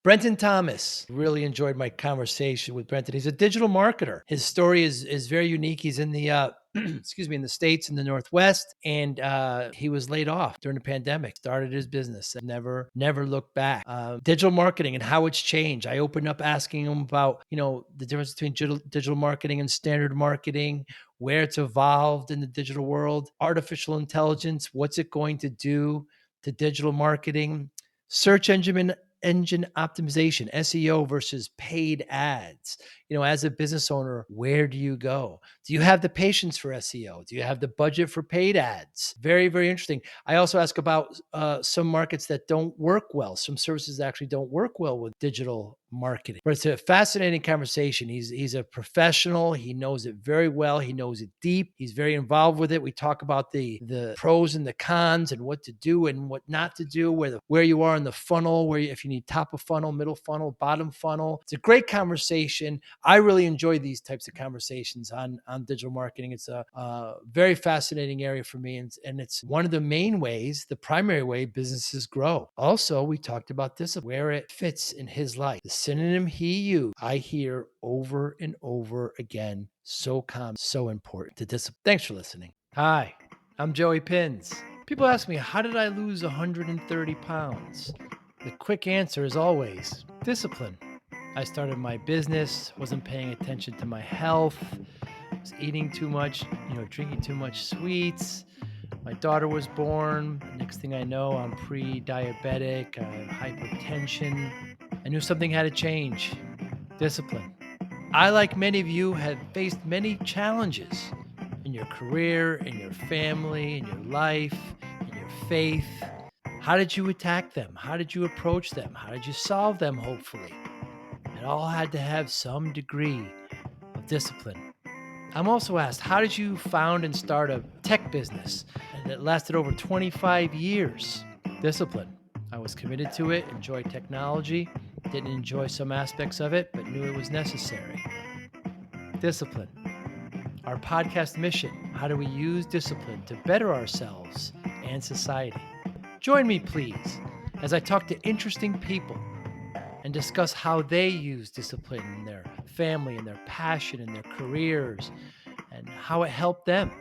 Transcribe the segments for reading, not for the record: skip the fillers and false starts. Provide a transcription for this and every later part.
Brenton Thomas. Really enjoyed my conversation with Brenton. He's a digital marketer. His story is very unique. He's in the excuse me, in the States in the Northwest, and he was laid off during the pandemic. Started his business and never looked back. Digital marketing and how it's changed. I opened up asking him about the difference between digital marketing and standard marketing, where it's evolved in the digital world, artificial intelligence, what's it going to do to digital marketing, search engine optimization, SEO versus paid ads. As a business owner, where do you go? Do you have the patience for SEO? Do you have the budget for paid ads? Very, very interesting. I also ask about some markets that don't work well. Some services actually don't work well with digital marketing. But it's a fascinating conversation. He's a professional. He knows it very well. He knows it deep. He's very involved with it. We talk about the pros and the cons and what to do and what not to do, where you are in the funnel, if you need top of funnel, middle funnel, bottom funnel. It's a great conversation. I really enjoy these types of conversations on digital marketing. It's a very fascinating area for me. And it's one of the main ways, the primary way businesses grow. Also, we talked about this, where it fits in his life. The synonym he used, I hear over and over again, so common, so important to discipline. Thanks for listening. Hi, I'm Joey Pinz. People ask me, how did I lose 130 pounds? The quick answer is always discipline. I started my business, wasn't paying attention to my health, was eating too much, drinking too much sweets. My daughter was born. Next thing I know, I'm pre-diabetic, I have hypertension. I knew something had to change. Discipline. I, like many of you, have faced many challenges in your career, in your family, in your life, in your faith. How did you attack them? How did you approach them? How did you solve them, hopefully? It all had to have some degree of discipline. I'm also asked, how did you found and start a tech business that lasted over 25 years? Discipline. I was committed to it, enjoyed technology, didn't enjoy some aspects of it, but knew it was necessary. Discipline. Our podcast mission, how do we use discipline to better ourselves and society? Join me, please, as I talk to interesting people and discuss how they use discipline in their family and their passion and their careers and how it helped them.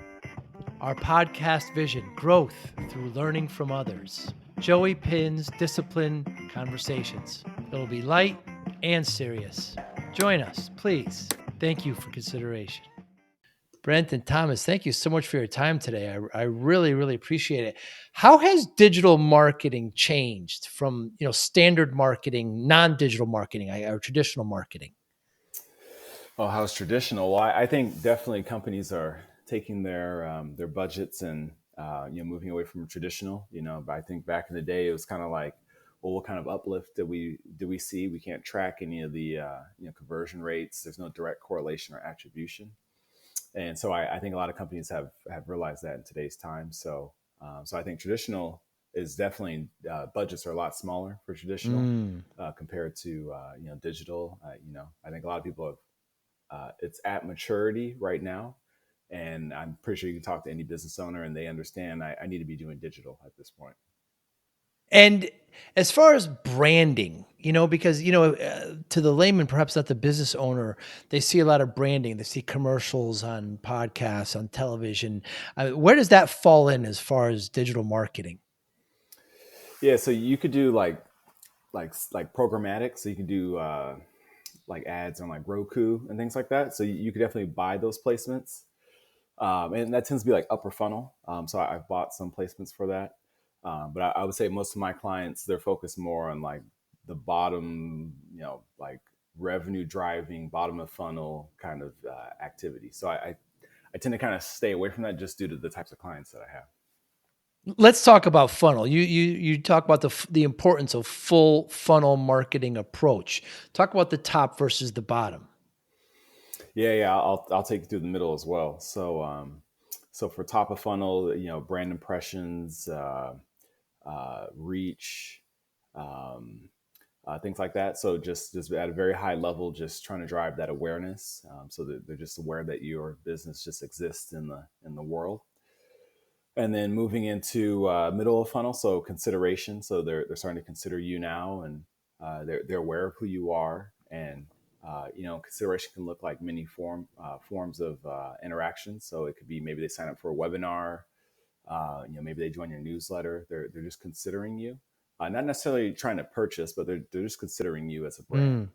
Our podcast vision, growth through learning from others. Joey Pinz Discipline Conversations. It'll be light and serious. Join us, please. Thank you for consideration. Brenton Thomas, thank you so much for your time today. I really, really appreciate it. How has digital marketing changed from standard marketing, non-digital marketing, or traditional marketing? Oh, how's traditional? Well, I think definitely companies are taking their budgets and moving away from traditional. But I think back in the day, it was kind of like, well, what kind of uplift do we see? We can't track any of the conversion rates. There's no direct correlation or attribution. And so I think a lot of companies have realized that in today's time. So I think traditional is definitely budgets are a lot smaller for traditional compared to digital. I think a lot of people have it's at maturity right now, and I'm pretty sure you can talk to any business owner and they understand I need to be doing digital at this point. And as far as branding, because, to the layman, perhaps not the business owner, they see a lot of branding. They see commercials on podcasts, on television. Where does that fall in as far as digital marketing? Yeah, so you could do like programmatic. So you can do like ads on like Roku and things like that. So you could definitely buy those placements. And that tends to be like upper funnel. So I've bought some placements for that. But I would say most of my clients, they're focused more on like the bottom, like revenue driving, bottom of funnel kind of activity. So I tend to kind of stay away from that just due to the types of clients that I have. Let's talk about funnel. You talk about the importance of full funnel marketing approach. Talk about the top versus the bottom. Yeah. I'll take you through the middle as well. So for top of funnel, brand impressions, reach, things like that. So just at a very high level, just trying to drive that awareness, so that they're just aware that your business just exists in the world. And then moving into middle of funnel, so consideration. So they're starting to consider you now, and They're aware of who you are, and consideration can look like many forms of interaction. So it could be maybe they sign up for a webinar, maybe they join your newsletter. They're just considering you, not necessarily trying to purchase, but they're just considering you as a brand. Mm.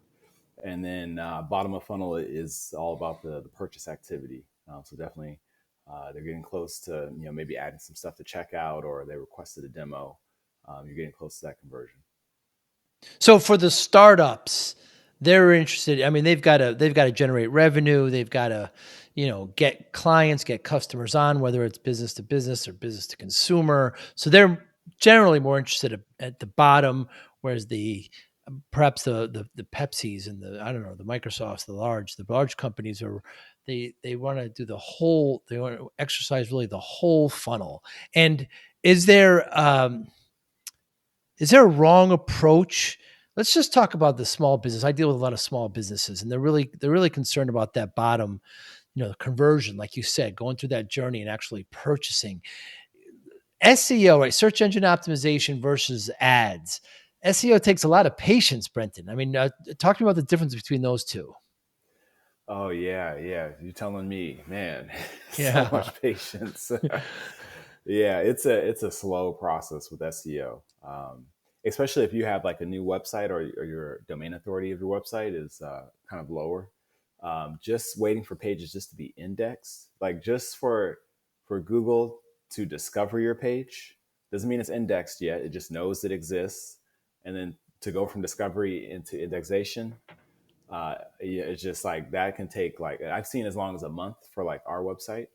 And then bottom of funnel is all about the purchase activity. So definitely, they're getting close to maybe adding some stuff to checkout, or they requested a demo. You're getting close to that conversion. So for the startups, they're interested. I mean, they've got to generate revenue. They've got to, get clients, get customers on, whether it's business to business or business to consumer. So they're generally more interested at the bottom, whereas perhaps the Pepsis and the, I don't know, the Microsofts, the large companies are, they want to do the whole. They want to exercise really the whole funnel. And is there um is there a wrong approach? Let's just talk about the small business. I deal with a lot of small businesses, and they're really concerned about that bottom, the conversion, like you said, going through that journey and actually purchasing. SEO, right? Search engine optimization versus ads. SEO takes a lot of patience, Brenton. I mean, talk to me about the difference between those two. Oh yeah, yeah. You're telling me, man, so Yeah. much patience. Yeah, it's a slow process with SEO, especially if you have like a new website, or your domain authority of your website is kind of lower. Just waiting for pages just to be indexed, like just for Google to discover your page, doesn't mean it's indexed yet. It just knows it exists, and then to go from discovery into indexation, yeah, it's just like that can take, like I've seen, as long as a month for like our website.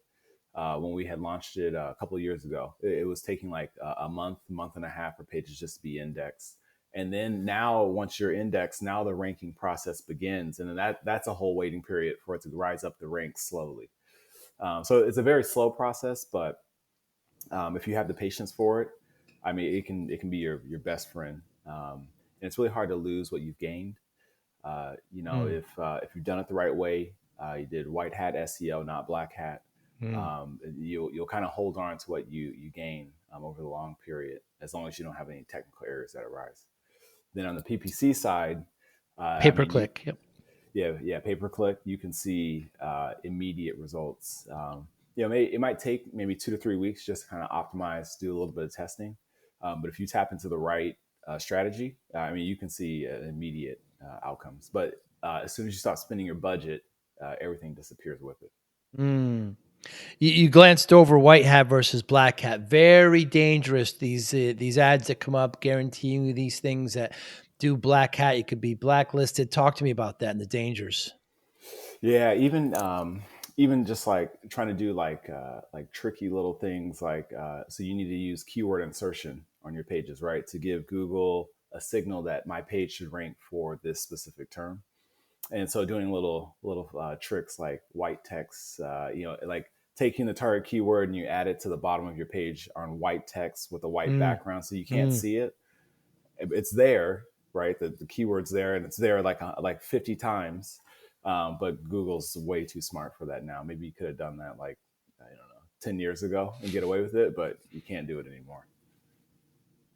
When we had launched it a couple of years ago, it was taking like a month and a half for pages just to be indexed. And then now, once you're indexed, now the ranking process begins, and then that's a whole waiting period for it to rise up the ranks slowly. So it's a very slow process, but if you have the patience for it, I mean, it can be your best friend. And it's really hard to lose what you've gained. Mm, If you've done it the right way, you did white hat SEO, not black hat. mm. You'll kind of hold on to what you gain over the long period, as long as you don't have any technical errors that arise. Then on the PPC side, Pay I per mean, click. Yep. yeah, pay per click, you can see immediate results. It might take maybe 2 to 3 weeks just to kind of optimize, do a little bit of testing. But if you tap into the right strategy, I mean, you can see immediate outcomes. But as soon as you stop spending your budget, everything disappears with it. Mm. You glanced over white hat versus black hat. Very dangerous. These ads that come up guaranteeing you these things that do black hat. You could be blacklisted. Talk to me about that and the dangers. Yeah, even just like trying to do like tricky little things, like so you need to use keyword insertion on your pages, right, to give Google a signal that my page should rank for this specific term. And so doing little tricks like white text, like taking the target keyword and you add it to the bottom of your page on white text with a white Mm, background, so you can't mm. see it. It's there, right? The keyword's there, and it's there like 50 times. But Google's way too smart for that now. Maybe you could have done that like, I don't know, 10 years ago and get away with it, but you can't do it anymore.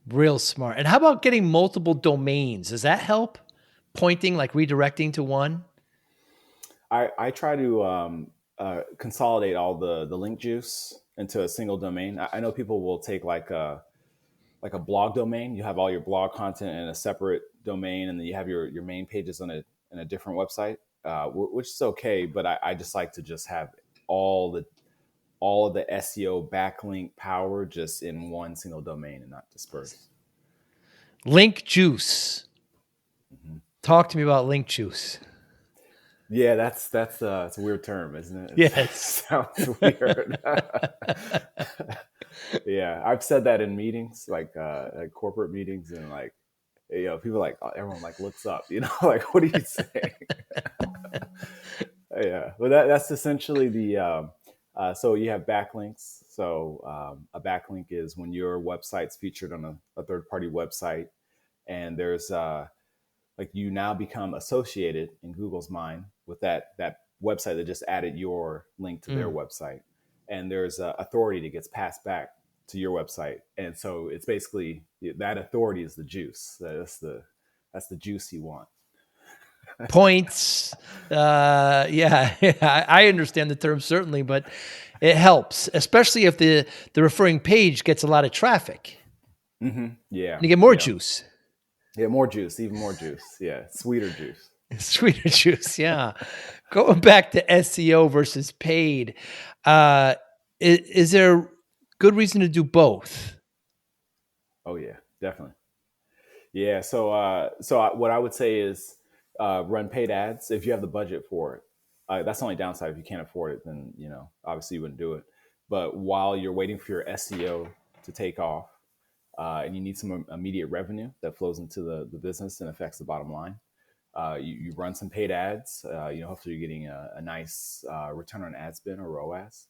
Real smart. And how about getting multiple domains? Does that help? Pointing, like redirecting to one? I try to consolidate all the link juice into a single domain. I know people will take like a blog domain. You have all your blog content in a separate domain, and then you have your main pages on a different website, which is okay. But I just like to just have all the all of the SEO backlink power just in one single domain and not dispersed. Link juice. Hmm. Talk to me about link juice. Yeah, that's it's a weird term, isn't it? It Yes. sounds weird. Yeah, I've said that in meetings, like corporate meetings, and like, people like, everyone like looks up, like, what are you saying? Yeah, but that's essentially the. So you have backlinks. So a backlink is when your website's featured on a third party website, and there's like, you now become associated in Google's mind with that website that just added your link to their Mm. website, and there's authority that gets passed back to your website, and so it's basically that authority is the juice. That's That's the juice you want. Points. Yeah, I understand the term certainly, but it helps, especially if the referring page gets a lot of traffic Yeah, and you get more yeah, juice. yeah. More juice, even more juice. Yeah, sweeter juice. Sweeter juice, yeah. Going back to SEO versus paid, uh, is there good reason to do both? Oh yeah, definitely. Yeah. What I would say is run paid ads if you have the budget for it. That's the only downside. If you can't afford it, then obviously you wouldn't do it. But while you're waiting for your SEO to take off, and you need some immediate revenue that flows into the business and affects the bottom line, you run some paid ads. Hopefully you're getting a nice return on ad spend or ROAS,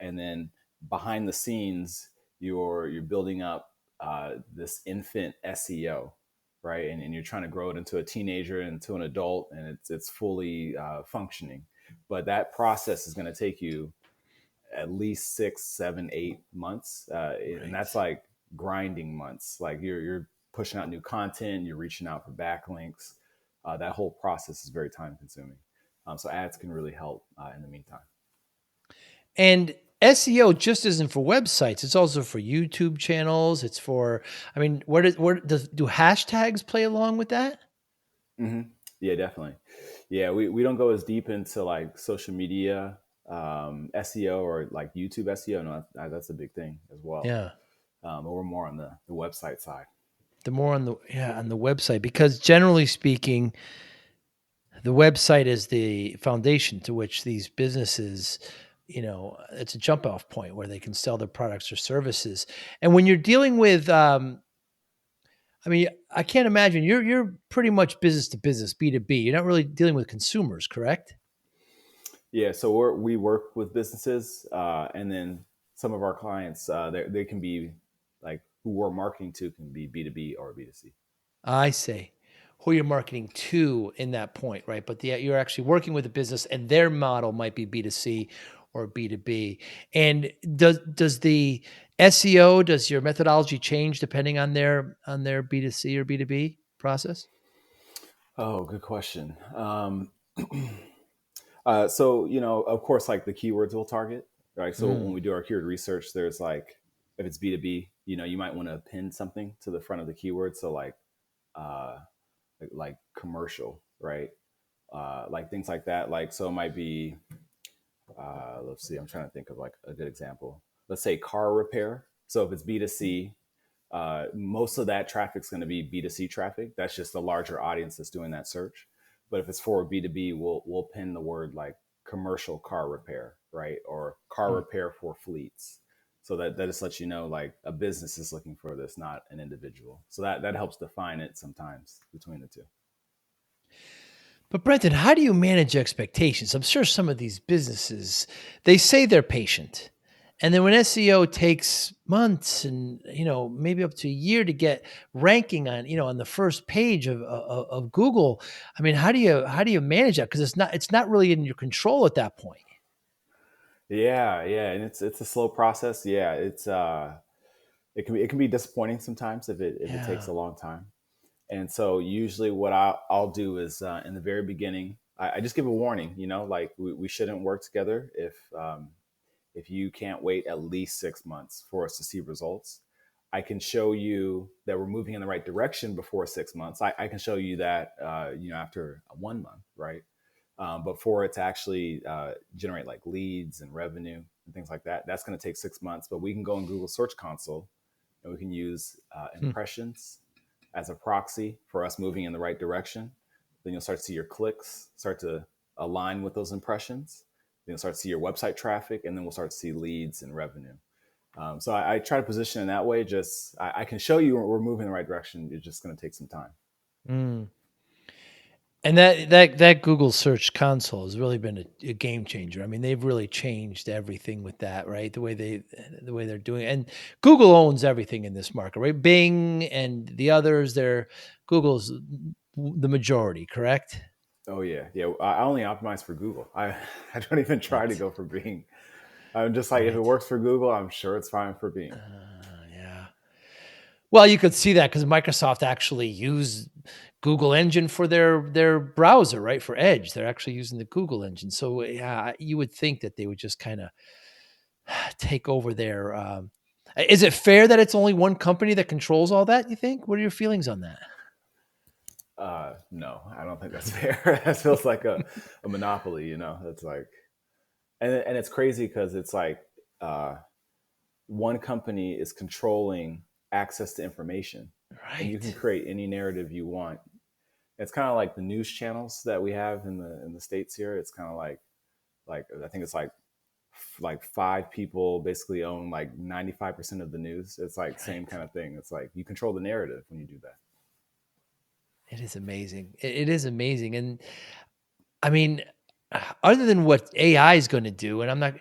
and then behind the scenes, you're building up this infant SEO, right? And you're trying to grow it into a teenager, into an adult, and it's fully functioning. But that process is going to take you at least 6, 7, 8 months, and Right. that's like grinding months. Like you're pushing out new content, you're reaching out for backlinks. That whole process is very time consuming. So ads can really help in the meantime. And SEO just isn't for websites, it's also for YouTube channels, it's for I mean, do hashtags play along with that? hmm Yeah, definitely. Yeah, we don't go as deep into like social media SEO or like YouTube SEO. No, that's a big thing as well. Yeah. But we're more on the website side. The more on the website, because generally speaking, the website is the foundation to which these businesses, it's a jump off point where they can sell their products or services. And when you're dealing with, I mean, I can't imagine you're pretty much business to business, B2B. You're not really dealing with consumers, correct? Yeah, so we work with businesses, and then some of our clients, they can be like who we're marketing to can be B2B or B2C. I see. Who you're marketing to in that point, right? But you're actually working with a business, and their model might be B2C or B2B. And does the SEO, does your methodology change depending on their B2C or B2B process? Oh, good question. Of course, like the keywords we'll target, right? So when Mm, we do our keyword research, there's like, if it's B2B, you might want to pin something to the front of the keyword. So uh, like commercial, right? Like things like that. Like, so it might be, let's see, I'm trying to think of like a good example. Let's say car repair. So if it's B2C, most of that traffic is going to be B2C traffic. That's just a larger audience that's doing that search. But if it's for B2B, we'll pin the word like commercial car repair, right? Or car mm. repair for fleets. So that just lets you know like a business is looking for this, not an individual. So that helps define it sometimes between the two. But Brenton, how do you manage expectations? I'm sure some of these businesses, they say they're patient. And then when SEO takes months and maybe up to a year to get ranking on the first page of Google, I mean, how do you manage that? Because it's not really in your control at that point. Yeah, yeah, and it's a slow process. Yeah, it can be disappointing sometimes if it takes Yeah. a long time. And so usually what I'll do is in the very beginning, I just give a warning, like we shouldn't work together if you can't wait at least 6 months for us to see results. I can show you that we're moving in the right direction before 6 months. I can show you that, after 1 month, right? But for it to actually generate like leads and revenue and things like that, that's going to take 6 months. But we can go in Google Search Console and we can use Hmm. impressions as a proxy for us moving in the right direction. Then you'll start to see your clicks start to align with those impressions. Then you'll start to see your website traffic, and then we'll start to see leads and revenue. So I try to position in that way. Just I can show you we're moving in the right direction. It's just going to take some time. Mm. And that Google Search Console has really been a game changer. I mean, they've really changed everything with that, right? The way they're doing it. And Google owns everything in this market, right? Bing and the others, Google's the majority, correct? Oh yeah, yeah. I only optimize for Google. I don't even try to Right. go for Bing. I'm just like if it Right. works for Google, I'm sure it's fine for Bing. Yeah. Well, you could see that because Microsoft actually used Google engine for their browser, right? For Edge, they're actually using the Google engine. So yeah, you would think that they would just kind of take over their. Is it fair that it's only one company that controls all that? You think? What are your feelings on that? No, I don't think that's fair. That feels like a monopoly, you know. It's like, and it's crazy because it's like uh, one company is controlling access to information, and you can Right. create any narrative you want. It's kind of like the news channels that we have in the states here. It's kind of like I think it's like five people basically own like 95% of the news. It's like same Right. kind of thing. It's like you control the narrative when you do that. It is amazing. It is amazing, and I mean, other than what AI is going to do, and I'm not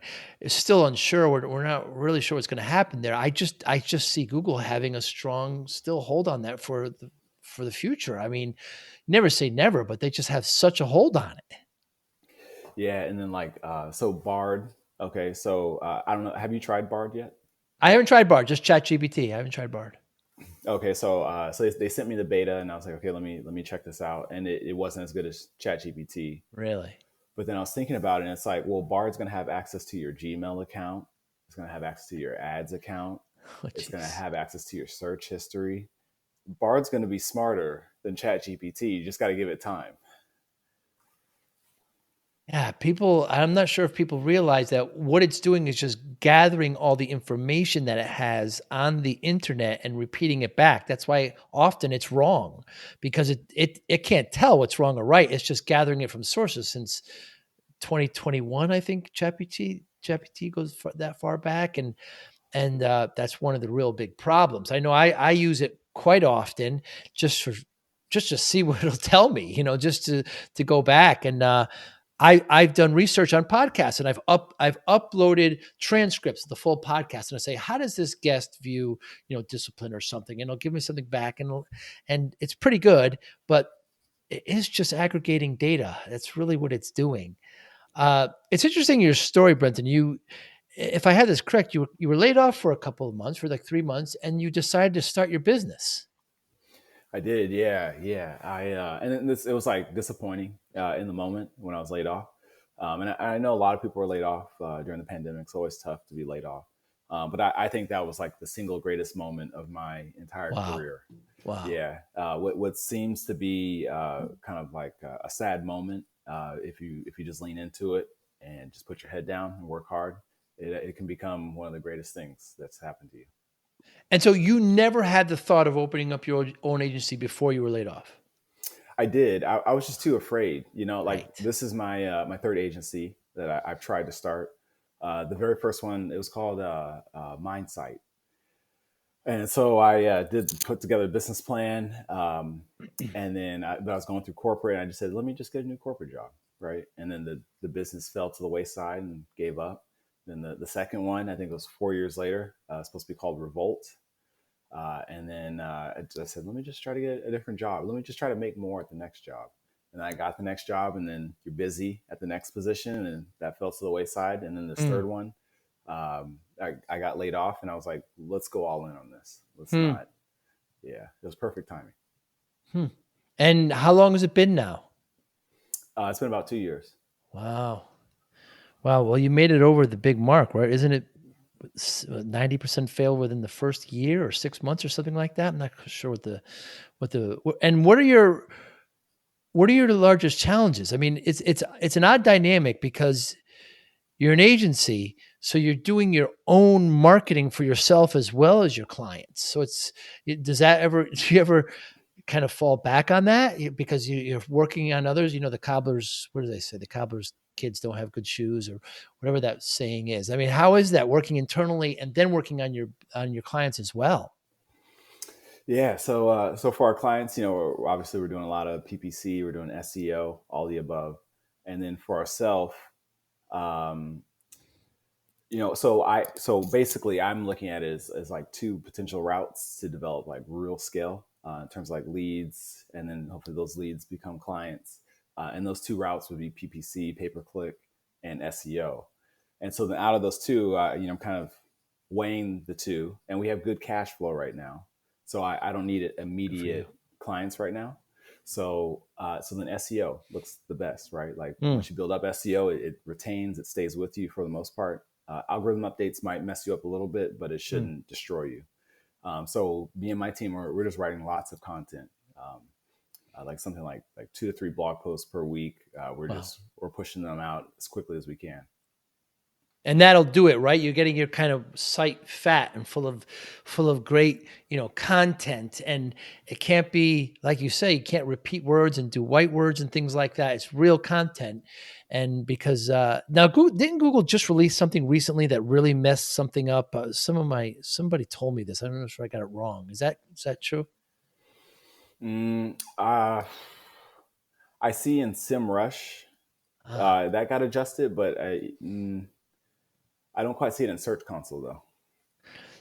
still unsure. We're not really sure what's going to happen there. I just see Google having a strong still hold on that for the future. I mean, never say never, but they just have such a hold on it. Yeah, and then like so Bard. Okay, so I don't know. Have you tried Bard yet? I haven't tried Bard, just ChatGPT. I haven't tried Bard. Okay, so they sent me the beta, and I was like, okay, let me check this out, and it wasn't as good as ChatGPT. Really? But then I was thinking about it, and it's like, well, Bard's going to have access to your Gmail account. It's going to have access to your ads account. Oh, It's going to jeez. have access to your search history. Bard's going to be smarter than ChatGPT. You just got to give it time. Yeah, people I'm not sure if people realize that what it's doing is just gathering all the information that it has on the internet and repeating it back. That's why often it's wrong because it can't tell what's wrong or right. It's just gathering it from sources since 2021, I think ChatGPT goes that far back, and that's one of the real big problems. I know I use it quite often just for just to see what it'll tell me, just to go back and I've done research on podcasts and I've uploaded transcripts of the full podcast and I say, how does this guest view, discipline or something? And it'll give me something back and it's pretty good, but it is just aggregating data. That's really what it's doing. It's interesting your story, Brenton. If I had this correct, you were laid off for a couple of months, for like 3 months, and you decided to start your business. I did, yeah, yeah. And then it was like disappointing in the moment when I was laid off. And I know a lot of people were laid off during the pandemic. It's always tough to be laid off. But I think that was like the single greatest moment of my entire Wow. career. Wow. Yeah, what seems to be kind of like a sad moment, if you just lean into it and just put your head down and work hard, it can become one of the greatest things that's happened to you. And so you never had the thought of opening up your own agency before you were laid off. I did. I was just too afraid. Like Right. this is my third agency that I've tried to start. The very first one, it was called Mindsight. And so I did put together a business plan, and then but I was going through corporate. And I just said, let me just get a new corporate job, right? And then the business fell to the wayside and gave up. Then the second one, I think it was 4 years later, supposed to be called Revolt. And then I said, let me just try to get a different job. Let me just try to make more at the next job. And I got the next job, and then you're busy at the next position, and that fell to the wayside. And then this Mm. third one, I got laid off, and I was like, let's go all in on this. Let's Hmm. not. Yeah, it was perfect timing. Hmm. And how long has it been now? It's been about 2 years. Wow. Wow. Well, you made it over the big mark, right? Isn't it 90% fail within the first year or 6 months or something like that? I'm not sure and what are your largest challenges? I mean, it's an odd dynamic because you're an agency, so you're doing your own marketing for yourself as well as your clients. So does that ever do you ever kind of fall back on that because you're working on others? The cobblers. What do they say? The cobblers' kids don't have good shoes, or whatever that saying is. I mean, how is that working internally and then working on your clients as well? Yeah, so for our clients, obviously we're doing a lot of PPC, we're doing SEO, all the above, and then for ourselves, um, so basically I'm looking at it as like two potential routes to develop like real scale in terms of like leads, and then hopefully those leads become clients. And those two routes would be PPC, pay per click, and SEO. And so then out of those two, I'm kind of weighing the two, and we have good cash flow right now. So I don't need Good for you. immediate clients right now. So then SEO looks the best, right? Like Mm. once you build up SEO, it retains, it stays with you for the most part. Algorithm updates might mess you up a little bit, but it Mm. shouldn't destroy you. So me and my team we're just writing lots of content, like something like 2 to 3 blog posts per week. Wow. We're pushing them out as quickly as we can. And that'll do it, right? You're getting your kind of site fat and full of great, content. And it can't be like you say, you can't repeat words and do white words and things like that. It's real content. And because now Google, didn't Google just release something recently that really messed something up? Somebody told me this. I don't know if I got it wrong. Is that true? I see in SimRush Ah. that got adjusted, but I don't quite see it in Search Console though.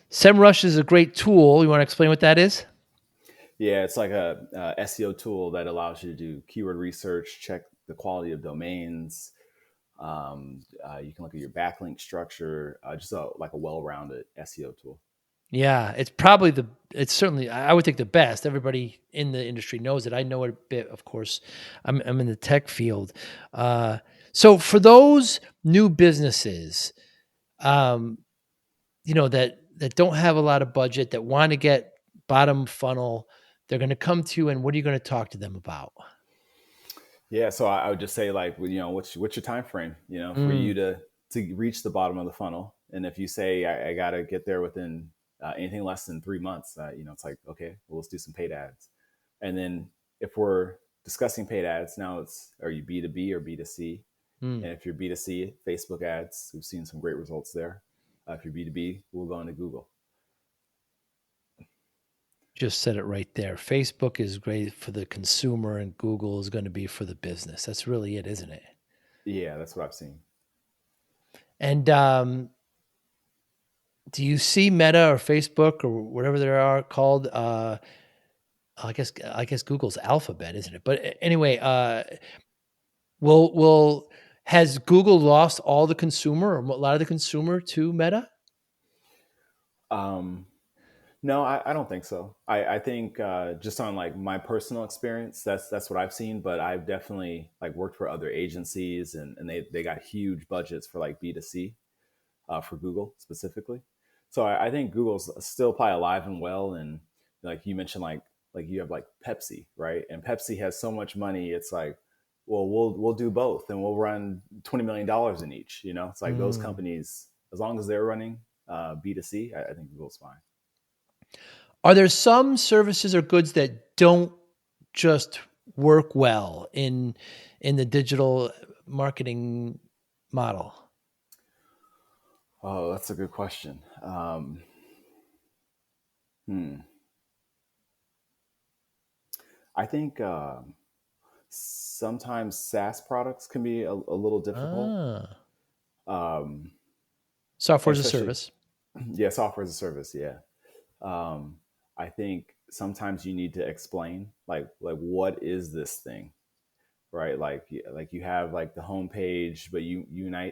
SEMrush is a great tool. You want to explain what that is? Yeah, it's like a SEO tool that allows you to do keyword research, check the quality of domains. You can look at your backlink structure, just like a well-rounded SEO tool. Yeah, it's certainly, I would think the best. Everybody in the industry knows it. I know it a bit, of course. I'm in the tech field. Uh, so for those new businesses, um, that don't have a lot of budget, that want to get bottom funnel, they're going to come to you, and what are you going to talk to them about? Yeah, so I would just say like, what's your time frame, for Mm, you to reach the bottom of the funnel. And if you say I got to get there within anything less than 3 months, it's like, okay, well, let's do some paid ads. And then if we're discussing paid ads, now it's, are you B2B or B2C? mm. And if you're B2C, Facebook ads, we've seen some great results there. If you're B2B, we'll go into Google. Just said it right there. Facebook is great for the consumer, and Google is going to be for the business. That's really it, isn't it? Yeah, that's what I've seen. And do you see Meta or Facebook or whatever they are called? I guess Google's Alphabet, isn't it? But anyway, will has Google lost all the consumer or a lot of the consumer to Meta? Um, No, I don't think so. I think just on like my personal experience, that's what I've seen. But I've definitely like worked for other agencies, and they got huge budgets for like B2C, for Google specifically. So I think Google's still probably alive and well. And like you mentioned, like you have like Pepsi, right? And Pepsi has so much money. It's like, well, we'll do both, and we'll run $20 million in each. It's like those Mm. companies, as long as they're running B2C, I think Google's fine. Are there some services or goods that don't just work well in the digital marketing model? Oh, that's a good question. Hmm. I think sometimes SaaS products can be a little difficult, Ah, um, software as a especially service. yeah, software as a service. Yeah, um, I think sometimes you need to explain like what is this thing, right? Like you have like the homepage, but you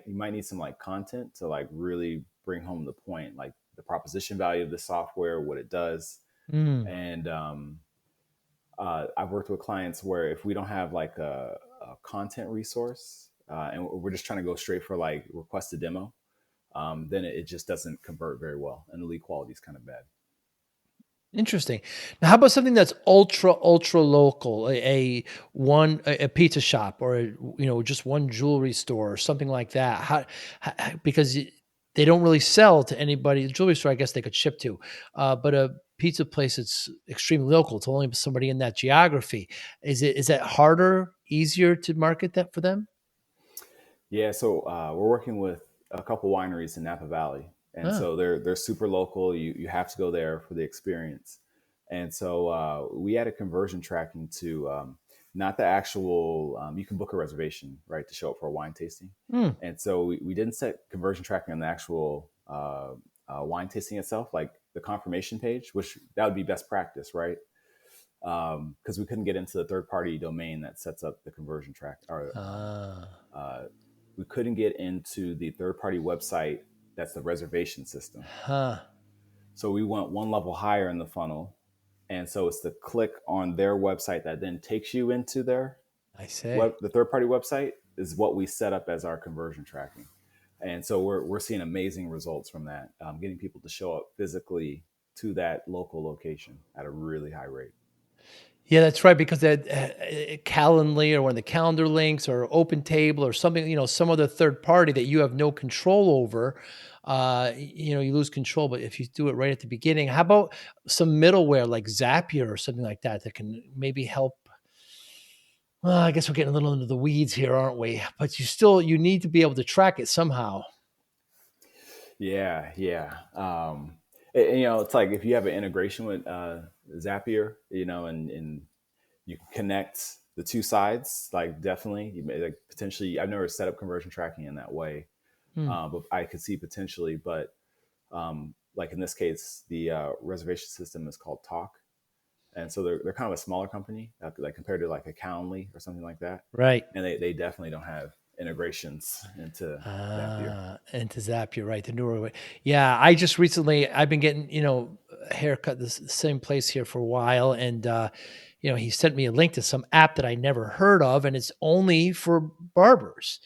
might need some like content to like really bring home the point, like the proposition value of the software, what it does, Mm. and I've worked with clients where if we don't have like a content resource, and we're just trying to go straight for like request a demo, then it just doesn't convert very well, and the lead quality is kind of bad. Interesting. Now, how about something that's ultra local? A pizza shop, or just one jewelry store or something like that. Because they don't really sell to anybody. The jewelry store, I guess they could ship to, but a pizza place that's extremely local. It's only somebody in that geography. Is that harder, easier to market that for them? Yeah, so we're working with a couple wineries in Napa Valley, and Ah. so they're super local. You have to go there for the experience, and so we added conversion tracking to not the actual. You can book a reservation, right, to show up for a wine tasting, Hmm. and so we didn't set conversion tracking on the actual wine tasting itself, like the confirmation page, which that would be best practice, right? Because we couldn't get into the third party domain that sets up the conversion track, or Ah. uh, we couldn't get into the third party website that's the reservation system. Huh. So we went one level higher in the funnel, And so it's the click on their website that then takes you into their I say. the third party website is what we set up as our conversion tracking. And so we're seeing amazing results from that, getting people to show up physically to that local location at a really high rate. Yeah, that's right, because that Calendly or one of the calendar links or Open Table or something, some other third party that you have no control over, you lose control. But if you do it right at the beginning, how about some middleware like Zapier or something like that that can maybe help? Well, I guess we're getting a little into the weeds here, aren't we? But you need to be able to track it somehow. Yeah, yeah. It's like if you have an integration with Zapier, and you can connect the two sides, like definitely, you may, like potentially. I've never set up conversion tracking in that way, Hmm. but I could see potentially. But like in this case, the reservation system is called Talk, and so they're kind of a smaller company, like compared to like a Calendly or something like that, Right. and they definitely don't have integrations into Zapier. And to zap you right, the newer way. Yeah, I've been getting, a haircut this same place here for a while. And he sent me a link to some app that I never heard of, and it's only for barbers.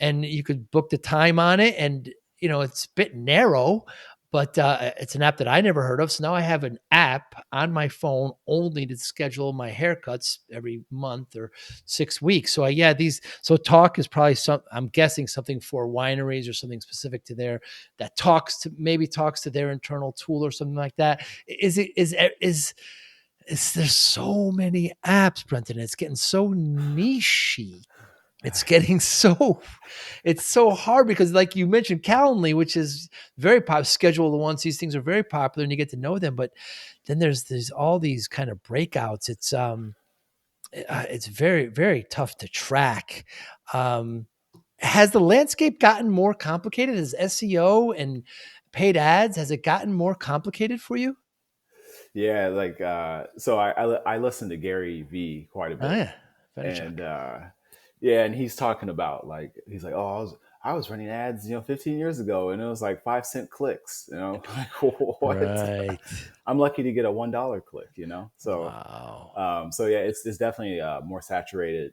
And you could book the time on it, and it's a bit narrow, but it's an app that I never heard of. So now I have an app on my phone only to schedule my haircuts every month or 6 weeks. So Talk is probably I'm guessing something for wineries or something specific to that talks to their internal tool or something like that. Is there's so many apps, Brenton. It's getting so nichey. It's getting it's so hard because, like you mentioned, Calendly, which is very popular, schedule the ones, these things are very popular and you get to know them. But then there's all these kind of breakouts. It's very, very tough to track. Um, has the landscape gotten more complicated? Has SEO and paid ads, has it gotten more complicated for you? Yeah, like so I listen to Gary V quite a Oh bit, yeah, and Vaynerchuk. yeah, and he's talking about like he's like, oh, I was running ads 15 years ago, and it was like 5 cent clicks, like what? Right. I'm lucky to get a $1 click, so Wow. so yeah, it's definitely more saturated.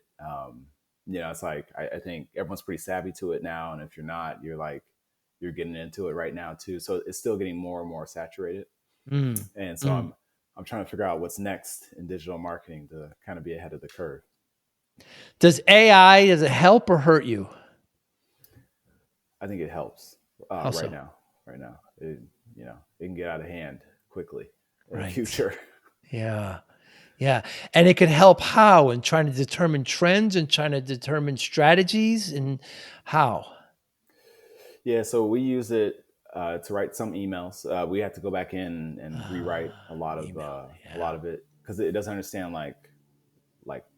It's like I think everyone's pretty savvy to it now, and if you're not, you're getting into it right now too. So it's still getting more and more saturated, Mm, and so mm. I'm trying to figure out what's next in digital marketing to kind of be ahead of the curve. Does it help or hurt you? I think it helps How right so? now. Right now, it can get out of hand quickly in the Right. future. Yeah. Yeah. And it can help how? In trying to determine trends and trying to determine strategies and how? Yeah, so we use it to write some emails. We have to go back in and rewrite Email. a Yeah. lot of it because it doesn't understand like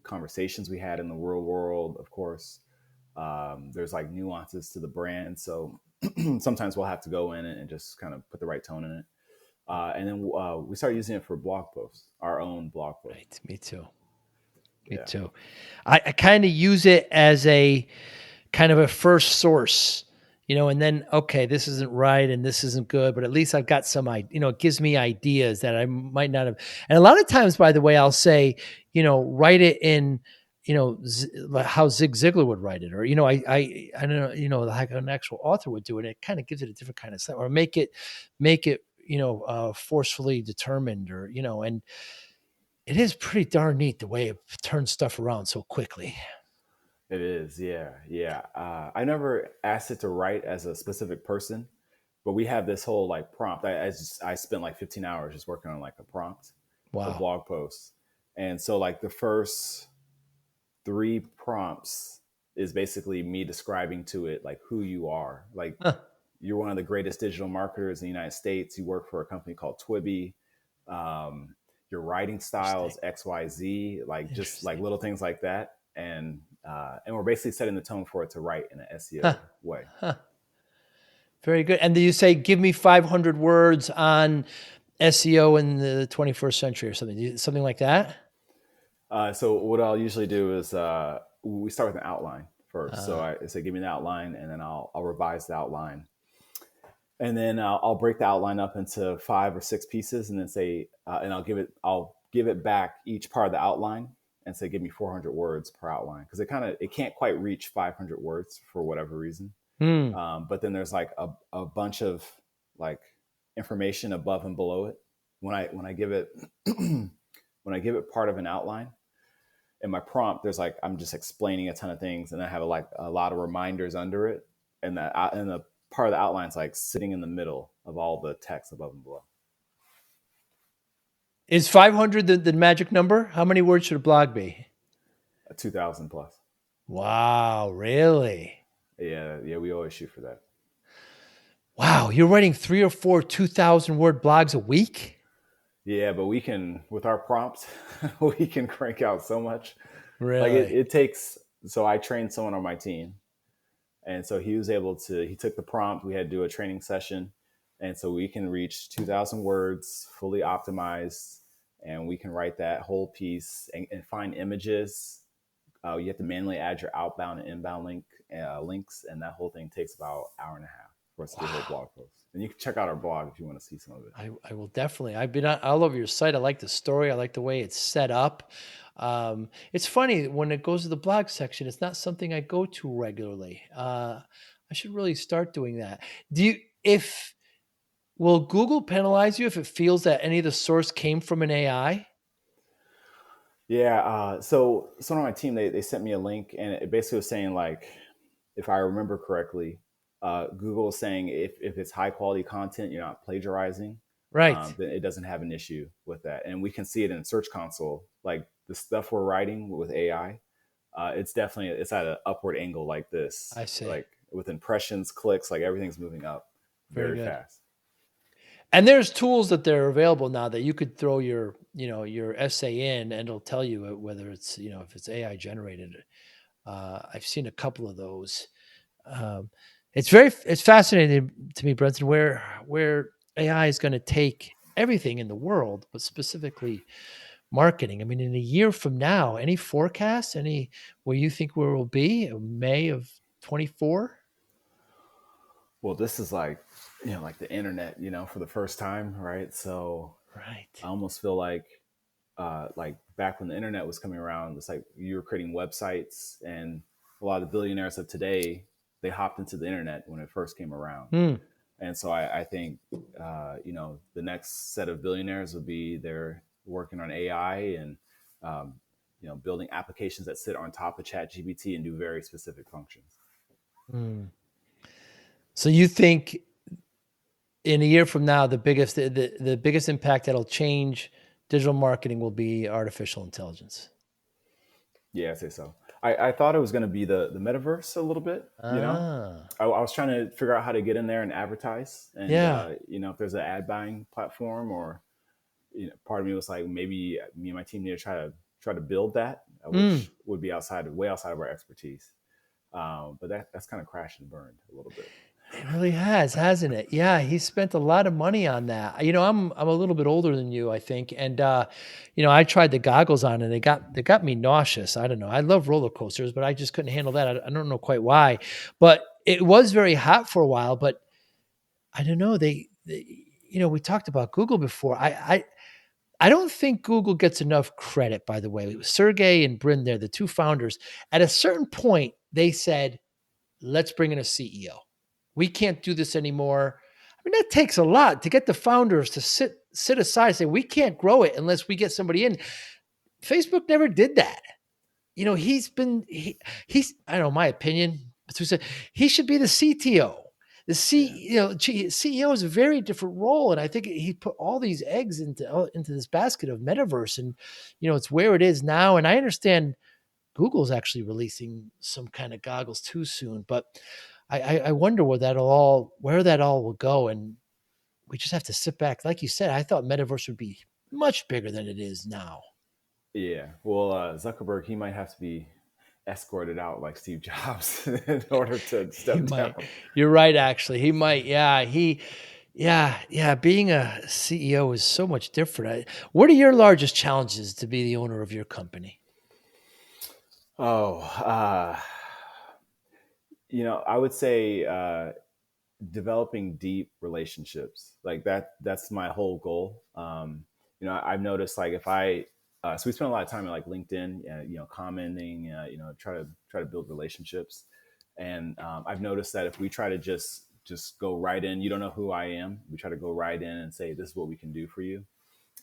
conversations we had in the real world. Of course, there's like nuances to the brand, so sometimes we'll have to go in and just kind of put the right tone in it. And then we started using it for blog posts, our own blog posts. Right. Me too. Me Yeah, too. I kind of use it as a kind of a first source, and then, okay, this isn't right and this isn't good, but at least I've got it gives me ideas that I might not have. And a lot of times, by the way, I'll say, write it in, like how Zig Ziglar would write it, or, I don't know, like an actual author would do it. It kind of gives it a different kind of style, or make it, forcefully determined, or, and it is pretty darn neat the way it turns stuff around so quickly. it is. Yeah, yeah. I never asked it to write as a specific person, but we have this whole like prompt. I spent like 15 hours just working on like a prompt for Wow. blog posts, and so like the first three prompts is basically me describing to it like who you are. Like Huh. you're one of the greatest digital marketers in the United States. You work for a company called Twiby. Um, your writing style Interesting. is XYZ, like just like Interesting. little things like that. And we're basically setting the tone for it to write in an Huh. SEO way. Huh. Very good. And do you say, give me 500 words on SEO in the 21st century or something? Something like that? So what I'll usually do is we start with an outline first. So Uh, I say, give me an outline, and then I'll revise the outline. and then I'll break the outline up into 5 or 6 pieces, and then say, and I'll give it back each part of the outline, and say, give me 400 words per outline, because it can't quite reach 500 words for whatever reason. Hmm. But then there's like a bunch of like information above and below it. When I give it when I give it part of an outline, in my prompt, there's like, I'm just explaining a ton of things, and I have like a lot of reminders under it, and the part of the outline is like sitting in the middle of all the text above and below. Is 500 the magic number? How many words should a blog be? 2,000 plus. Wow, really? Yeah, yeah, we always shoot for that. Wow, you're writing 3 or 4 2,000 word blogs a week? Yeah, but we can, with our prompts, we can crank out so much. Like Really? it takes. So I trained someone on my team, and so he was able to. He took the prompt. We had to do a training session, and so we can reach 2,000 words, fully optimized, and we can write that whole piece and find images. You have to manually add your outbound and inbound links, and that whole thing takes about an hour and a half for us to do a whole Wow. blog post. And you can check out our blog if you want to see some of it. I will definitely. I've been all over your site. I like the story. I like the way it's set up. It's funny when it goes to the blog section. It's not something I go to regularly. I should really start doing that. Do you? If will Google penalize you if it feels that any of the source came from an AI? Yeah. So someone on my team, they sent me a link, and it basically was saying, like, if I remember correctly, Google is saying if it's high quality content, you're not plagiarizing, Right. then it doesn't have an issue with that. And we can see it in Search Console, like the stuff we're writing with AI. It's at an upward angle like this, I see. like with impressions, clicks, like everything's moving up Very very good. fast. And there's tools that they're available now that you could throw your essay in, and it'll tell you whether it's if it's AI generated. I've seen a couple of those. Um, it's fascinating to me, Brenton, where AI is going to take everything in the world, but specifically marketing. I mean, in a year from now, any forecasts, any where you think where we'll be in May of 24? Well, this is like the internet, for the first time, right? So I Right. almost feel like back when the internet was coming around, it's like you were creating websites, and a lot of the billionaires of today, they hopped into the internet when it first came around. Hmm. And so I think, the next set of billionaires will be they're working on AI and, building applications that sit on top of ChatGPT and do very specific functions. Hmm. So you think in a year from now, the biggest impact that'll change digital marketing will be artificial intelligence. Yeah, I'd say so. I thought it was going to be the metaverse a little bit. Ah, I was trying to figure out how to get in there and advertise, and yeah. if there's an ad buying platform, or part of me was like, maybe me and my team need to try to build that, Mm. which would be way outside of our expertise. But that's kind of crashed and burned a little bit. It really has, hasn't it? Yeah, he spent a lot of money on that. I'm a little bit older than you, I think, and I tried the goggles on, and they got me nauseous. I don't know. I love roller coasters, but I just couldn't handle that. I don't know quite why, but it was very hot for a while. But I don't know. We talked about Google before. I don't think Google gets enough credit, by the way. Sergey and Brin, they're the two founders. At a certain point, they said, let's bring in a CEO. We can't do this anymore. I mean, that takes a lot to get the founders to sit aside and say, we can't grow it unless we get somebody in. Facebook never did that. He's I don't know, my opinion, he should be the CTO. The Yeah, CEO is a very different role, and I think he put all these eggs into this basket of metaverse, and it's where it is now. And I understand Google's actually releasing some kind of goggles too soon, but I wonder where that all will go, and we just have to sit back. Like you said, I thought metaverse would be much bigger than it is now. yeah. Well, Zuckerberg, he might have to be escorted out like Steve Jobs in order to He step might. down. You're right. Actually, he might. Yeah, yeah. Being a CEO is so much different. What are your largest challenges to be the owner of your company? Oh, I would say, developing deep relationships, like that's my whole goal. I've noticed, like, if I so we spend a lot of time in like LinkedIn, commenting, try to build relationships. And I've noticed that if we try to just go right in, you don't know who I am, we try to go right in and say, this is what we can do for you.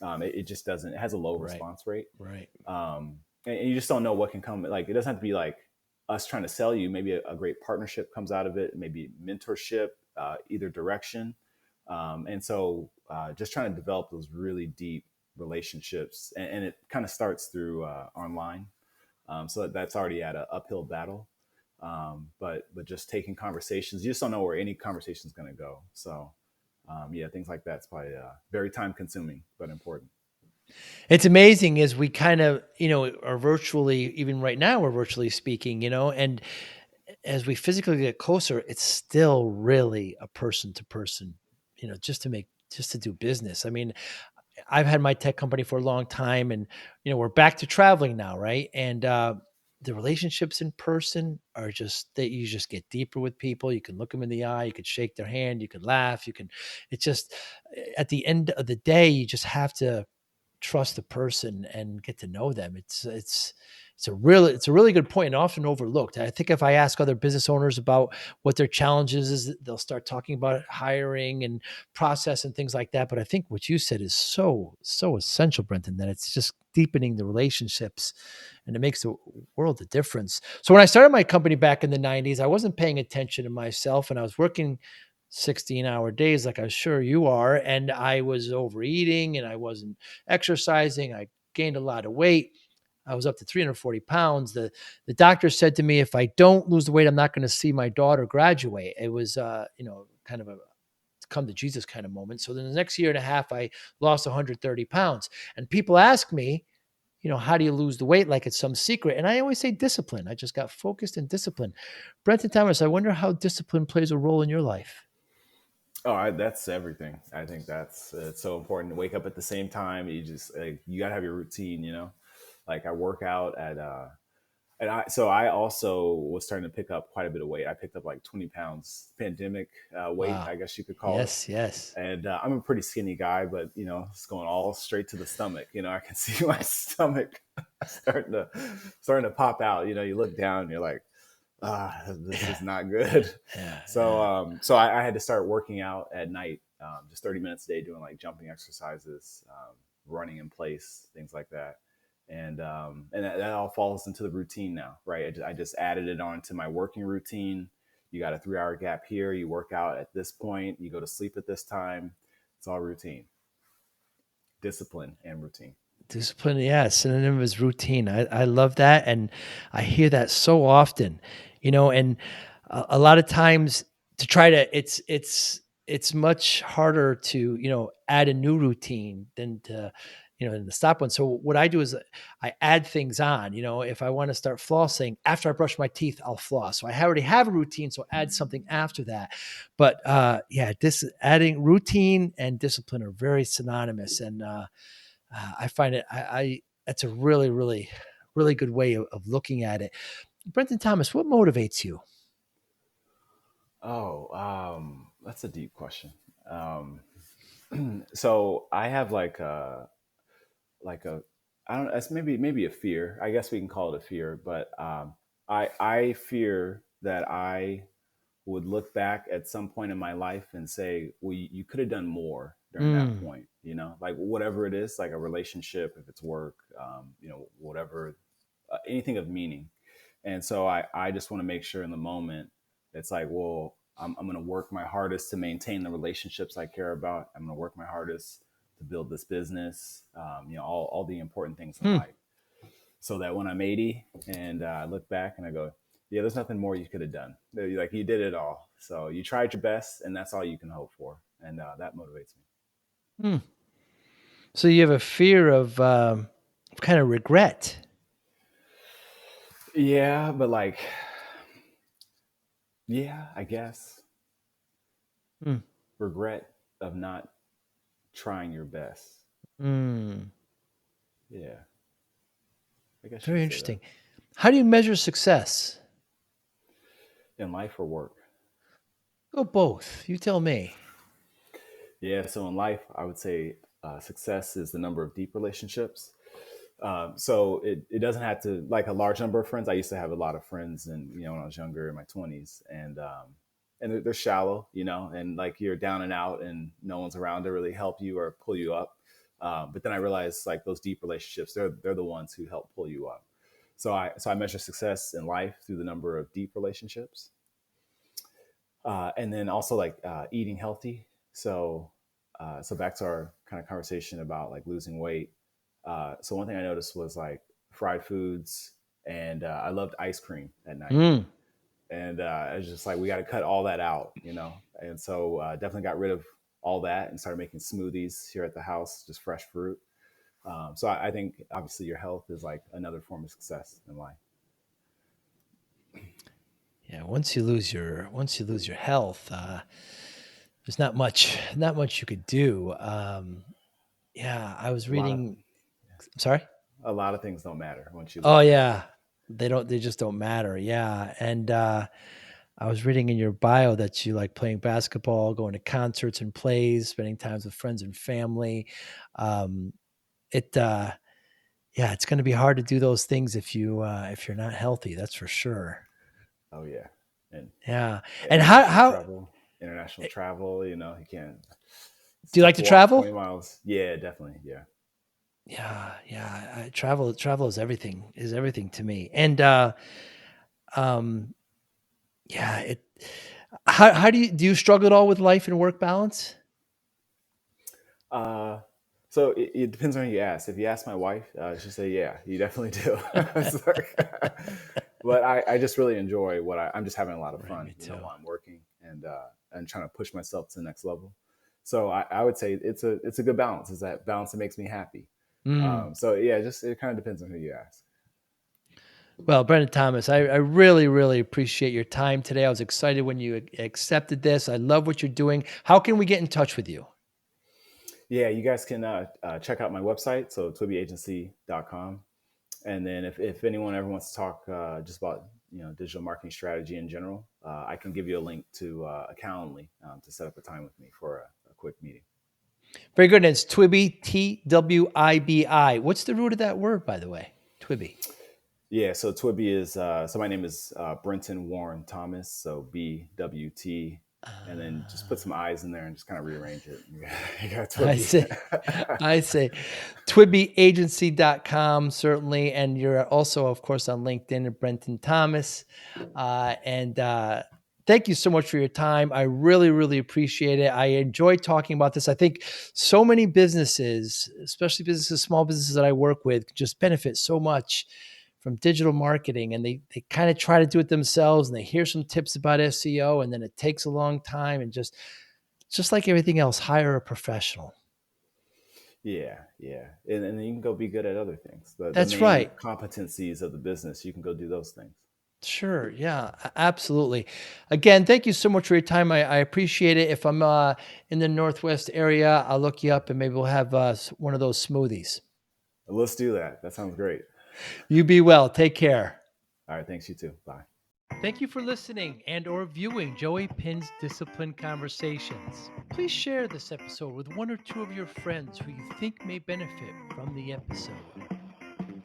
It just doesn't, it has a low Right. response rate. Right. And you just don't know what can come. Like, it doesn't have to be like us trying to sell you. Maybe a great partnership comes out of it, maybe mentorship, either direction. And so just trying to develop those really deep relationships. And it kind of starts through online. So that's already at an uphill battle. But just taking conversations, you just don't know where any conversation is going to go. So yeah, things like that's probably very time consuming, but important. It's amazing as we kind of, are virtually, even right now, we're virtually speaking, and as we physically get closer, it's still really a person to person, just to do business. I mean, I've had my tech company for a long time and, we're back to traveling now. Right. And, the relationships in person are just that you just get deeper with people. You can look them in the eye, you can shake their hand, you can laugh, it's just at the end of the day, you just have to trust the person and get to know them. It's a really good point and often overlooked. I think if I ask other business owners about what their challenges is, they'll start talking about hiring and process and things like that. But I think what you said is so essential, Brenton, that it's just deepening the relationships and it makes a world of difference. So when I started my company back in the 90s, I wasn't paying attention to myself and I was working 16-hour days like I'm sure you are. And I was overeating and I wasn't exercising. I gained a lot of weight. I was up to 340 pounds. The doctor said to me, if I don't lose the weight, I'm not going to see my daughter graduate. It was, kind of a come to Jesus kind of moment. So then the next year and a half, I lost 130 pounds. And people ask me, how do you lose the weight like it's some secret? And I always say discipline. I just got focused and discipline. Brenton Thomas, I wonder how discipline plays a role in your life. Oh, that's everything. I think that's it's so important to wake up at the same time. You just like, you gotta have your routine. Like, I work out at and I also was starting to pick up quite a bit of weight. I picked up like 20 pounds pandemic weight, Wow. I guess you could call it. Yes, yes. And I'm a pretty skinny guy, but it's going all straight to the stomach. I can see my stomach starting to starting to pop out. You look down, and you're like, this Yeah, is not good. yeah, So, yeah. I had to start working out at night, just 30 minutes a day, doing like jumping exercises, running in place, things like that. And that all falls into the routine now, right? I just added it on to my working routine. You got a 3 hour gap here. You work out at this point. You go to sleep at this time. It's all routine, discipline, and routine. Discipline, yeah, synonym is routine. I love that, and I hear that so often, and a lot of times to try to it's much harder to, add a new routine than to stop one. So what I do is I add things on, if I want to start flossing, after I brush my teeth, I'll floss. So I already have a routine, so add something after that. But yeah, this adding routine and discipline are very synonymous, and I find I that's a really, really, really good way of looking at it. Brenton Thomas, what motivates you? Oh, that's a deep question. Um, so I have like a I don't know, it's maybe a fear. I guess we can call it a fear, but I fear that I would look back at some point in my life and say, well, you could have done more during that Mm, point, like whatever it is, like a relationship, if it's work, whatever, anything of meaning. And so I just want to make sure in the moment, it's like, well, I'm going to work my hardest to maintain the relationships I care about. I'm going to work my hardest to build this business, all the important things in hmm. life. So that when I'm 80 and I look back and I go, yeah, there's nothing more you could have done. Like, you did it all. So you tried your best, and that's all you can hope for. And that motivates me. Hmm. So you have a fear of kind of regret. Yeah, but like, yeah, I guess Hmm. regret of not trying your best. Mm. Yeah, I guess you Very could say that. interesting. How do you measure success? In life or work. Go both. You tell me. Yeah. So in life, I would say success is the number of deep relationships. So it doesn't have to like a large number of friends. I used to have a lot of friends, and when I was younger in my 20s, and they're shallow, and like you're down and out, and no one's around to really help you or pull you up. But then I realized like those deep relationships, they're the ones who help pull you up. So I measure success in life through the number of deep relationships, and then also like eating healthy. So back to our kind of conversation about like losing weight. So one thing I noticed was like fried foods, and I loved ice cream at night. Mm. And I was just like, we got to cut all that out, And so definitely got rid of all that and started making smoothies here at the house, just fresh fruit. So I think obviously your health is like another form of success in life. Yeah, once you lose your health, there's not much you could do. Yeah, I was A lot of reading. Sorry. a lot of things don't matter once you Oh lose your health. yeah, they just don't matter. Yeah, and I was reading in your bio that you like playing basketball, going to concerts and plays, spending times with friends and family. Um, it Yeah, it's going to be hard to do those things if you're not healthy. That's for sure. Oh yeah, and Yeah, and international travel, international eh, travel. You can't. It's do you tough like to to walk travel? 20 miles. Yeah, definitely. Yeah. Yeah, yeah. Travel is everything to me. And um, yeah, it. How do you struggle at all with life and work balance? Uh, so it depends on who you ask. If you ask my wife, she'll say, "Yeah, you definitely do." It's like- but I just really enjoy I'm just having a lot of Right, fun, me too. while I'm working and trying to push myself to the next level. So I would say it's a good balance. It's that balance that makes me happy. Mm. So yeah, just it kind of depends on who you ask. Well, Brendan Thomas, I really, really appreciate your time today. I was excited when you accepted this. I love what you're doing. How can we get in touch with you? Yeah, you guys can check out my website, so twibbyAgency.com. And then if anyone ever wants to talk just about digital marketing strategy in general, I can give you a link to a Calendly to set up a time with me for a quick meeting. Very good. And it's Twiby, Twibi. What's the root of that word, by the way? Twiby. Yeah, so Twibby is so my name is Brenton Warren Thomas, so BWT, and then just put some I's in there and just kind of rearrange it. You got I Twibby. see. I see. TwiByAgency.com, certainly. And you're also, of course, on LinkedIn at Brenton Thomas. And thank you so much for your time. I really, really appreciate it. I enjoy talking about this. I think so many businesses, especially businesses, small businesses that I work with, just benefit so much from digital marketing, and they kind of try to do it themselves, and they hear some tips about SEO, and then it takes a long time, and just like everything else, hire a professional. Yeah, yeah, and then you can go be good at other things. The That's main right. competencies of the business, you can go do those things. Sure. Yeah, absolutely. Again, thank you so much for your time. I appreciate it. If I'm in the Northwest area, I'll look you up and maybe we'll have one of those smoothies. Let's do that. That sounds great. You be well. Take care. All right, thanks you too. Bye. Thank you for listening and or viewing Joey Pin's Discipline Conversations. Please share this episode with one or two of your friends who you think may benefit from the episode.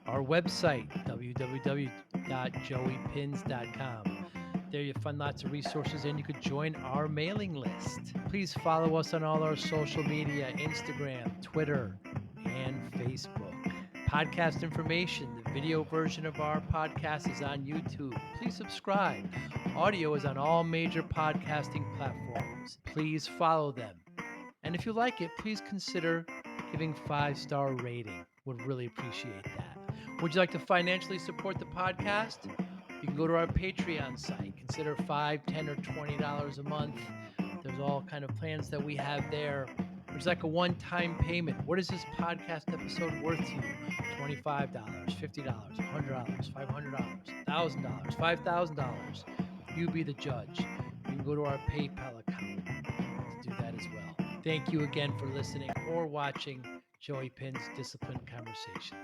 Our website, www.joeypins.com. There you'll find lots of resources and you could join our mailing list. Please follow us on all our social media, Instagram, Twitter, and Facebook. Podcast information, the video version of our podcast is on YouTube. Please subscribe. Audio is on all major podcasting platforms. Please follow them. And if you like it, please consider giving 5-star rating. Would really appreciate that. Would you like to financially support the podcast? You can go to our Patreon site. Consider $5, $10, or $20 a month. There's all kind of plans that we have there. There's like a one-time payment. What is this podcast episode worth to you? $25, $50, $100, $500, $1,000, $5,000. You be the judge. You can go to our PayPal account to do that as well. Thank you again for listening or watching Joey Pin's Discipline Conversations.